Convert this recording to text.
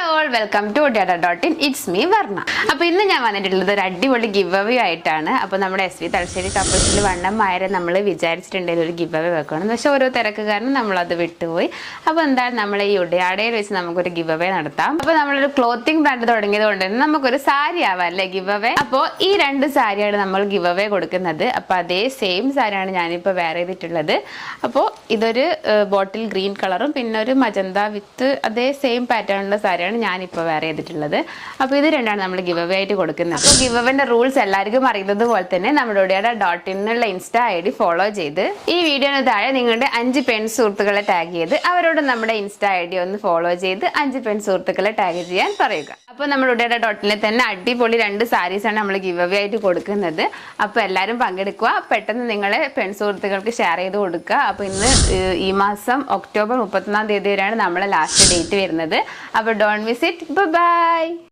Hello all welcome to Data.in. It's me Varna. അപ്പോൾ ഇന്ന് ഞാൻ വന്നിട്ടുള്ളത് ഒരു അടിപൊളി ഗിവ് അവേ ആയിട്ടാണ്. അപ്പോൾ നമ്മുടെ SV തലശ്ശേരി കപ്പിൾസിൽ വണ്ണമാരെ നമ്മൾ വിചാരിച്ചിട്ടുണ്ടെങ്കിൽ ഒരു ഗിവ് അവേ വെക്കണം, പക്ഷെ ഓരോ തിരക്ക് കാരണം നമ്മളത് വിട്ടുപോയി. അപ്പോൾ എന്തായാലും നമ്മൾ ഈ ഉടയാടയിൽ വെച്ച് നമുക്കൊരു ഗിവ് അവേ നടത്താം. അപ്പോൾ നമ്മളൊരു ക്ലോത്തിങ് ബ്രാൻഡ് തുടങ്ങിയത് കൊണ്ട് തന്നെ നമുക്കൊരു സാരി ആവാം അല്ലേ ഗിവ് അവേ. അപ്പോൾ ഈ 2 സാരിയാണ് നമ്മൾ ഗിവ് അവേ കൊടുക്കുന്നത്. അപ്പോൾ അതേ സെയിം സാരിയാണ് ഞാനിപ്പോൾ വെയർ ചെയ്തിട്ടുള്ളത്. അപ്പോൾ ഇതൊരു ബോട്ടിൽ ഗ്രീൻ കളറും പിന്നെ ഒരു മജന്ത വിത്ത് അതേ സെയിം പാറ്റേണിലുള്ള സാരിയാണ് ഞാനിപ്പോൾ വെയർ ചെയ്തിട്ടുള്ളത്. അപ്പോൾ ഇത് രണ്ടാണ് നമ്മൾ ഗിവ് അവേ ആയിട്ട് കൊടുക്കുന്നത്. അപ്പോൾ ഗിവ് അവേന്റെ റൂൾസ് എല്ലാവർക്കും അറിയുന്നത് പോലെ തന്നെ നമ്മുടെ Data.in എന്നുള്ള ഇൻസ്റ്റാ ID ഫോളോ ചെയ്ത് ഈ വീഡിയോന് താഴെ നിങ്ങളുടെ 5 പെൺ സുഹൃത്തുക്കളെ ടാഗ് ചെയ്ത് അവരോട് നമ്മുടെ ഇൻസ്റ്റാ ID ഒന്ന് ഫോളോ ചെയ്ത് 5 പെൺ സുഹൃത്തുക്കളെ ടാഗ് ചെയ്യാൻ പറയുക. അപ്പോൾ നമ്മുടെ Data.in തന്നെ അടിപൊളി 2 സാരീസാണ് നമ്മൾ ഗിവ് അവേ ആയിട്ട് കൊടുക്കുന്നത്. അപ്പോൾ എല്ലാവരും പങ്കെടുക്കുക, പെട്ടെന്ന് നിങ്ങളെ പെൺ സുഹൃത്തുക്കൾക്ക് ഷെയർ ചെയ്ത് കൊടുക്കുക. അപ്പോൾ ഇന്ന് ഈ മാസം ഒക്ടോബർ 31 വരെയാണ് നമ്മളെ ലാസ്റ്റ് ഡേറ്റ് വരുന്നത്. അപ്പോൾ ഡോണ്ട് മിസ് ഇറ്റ്. ബൈ.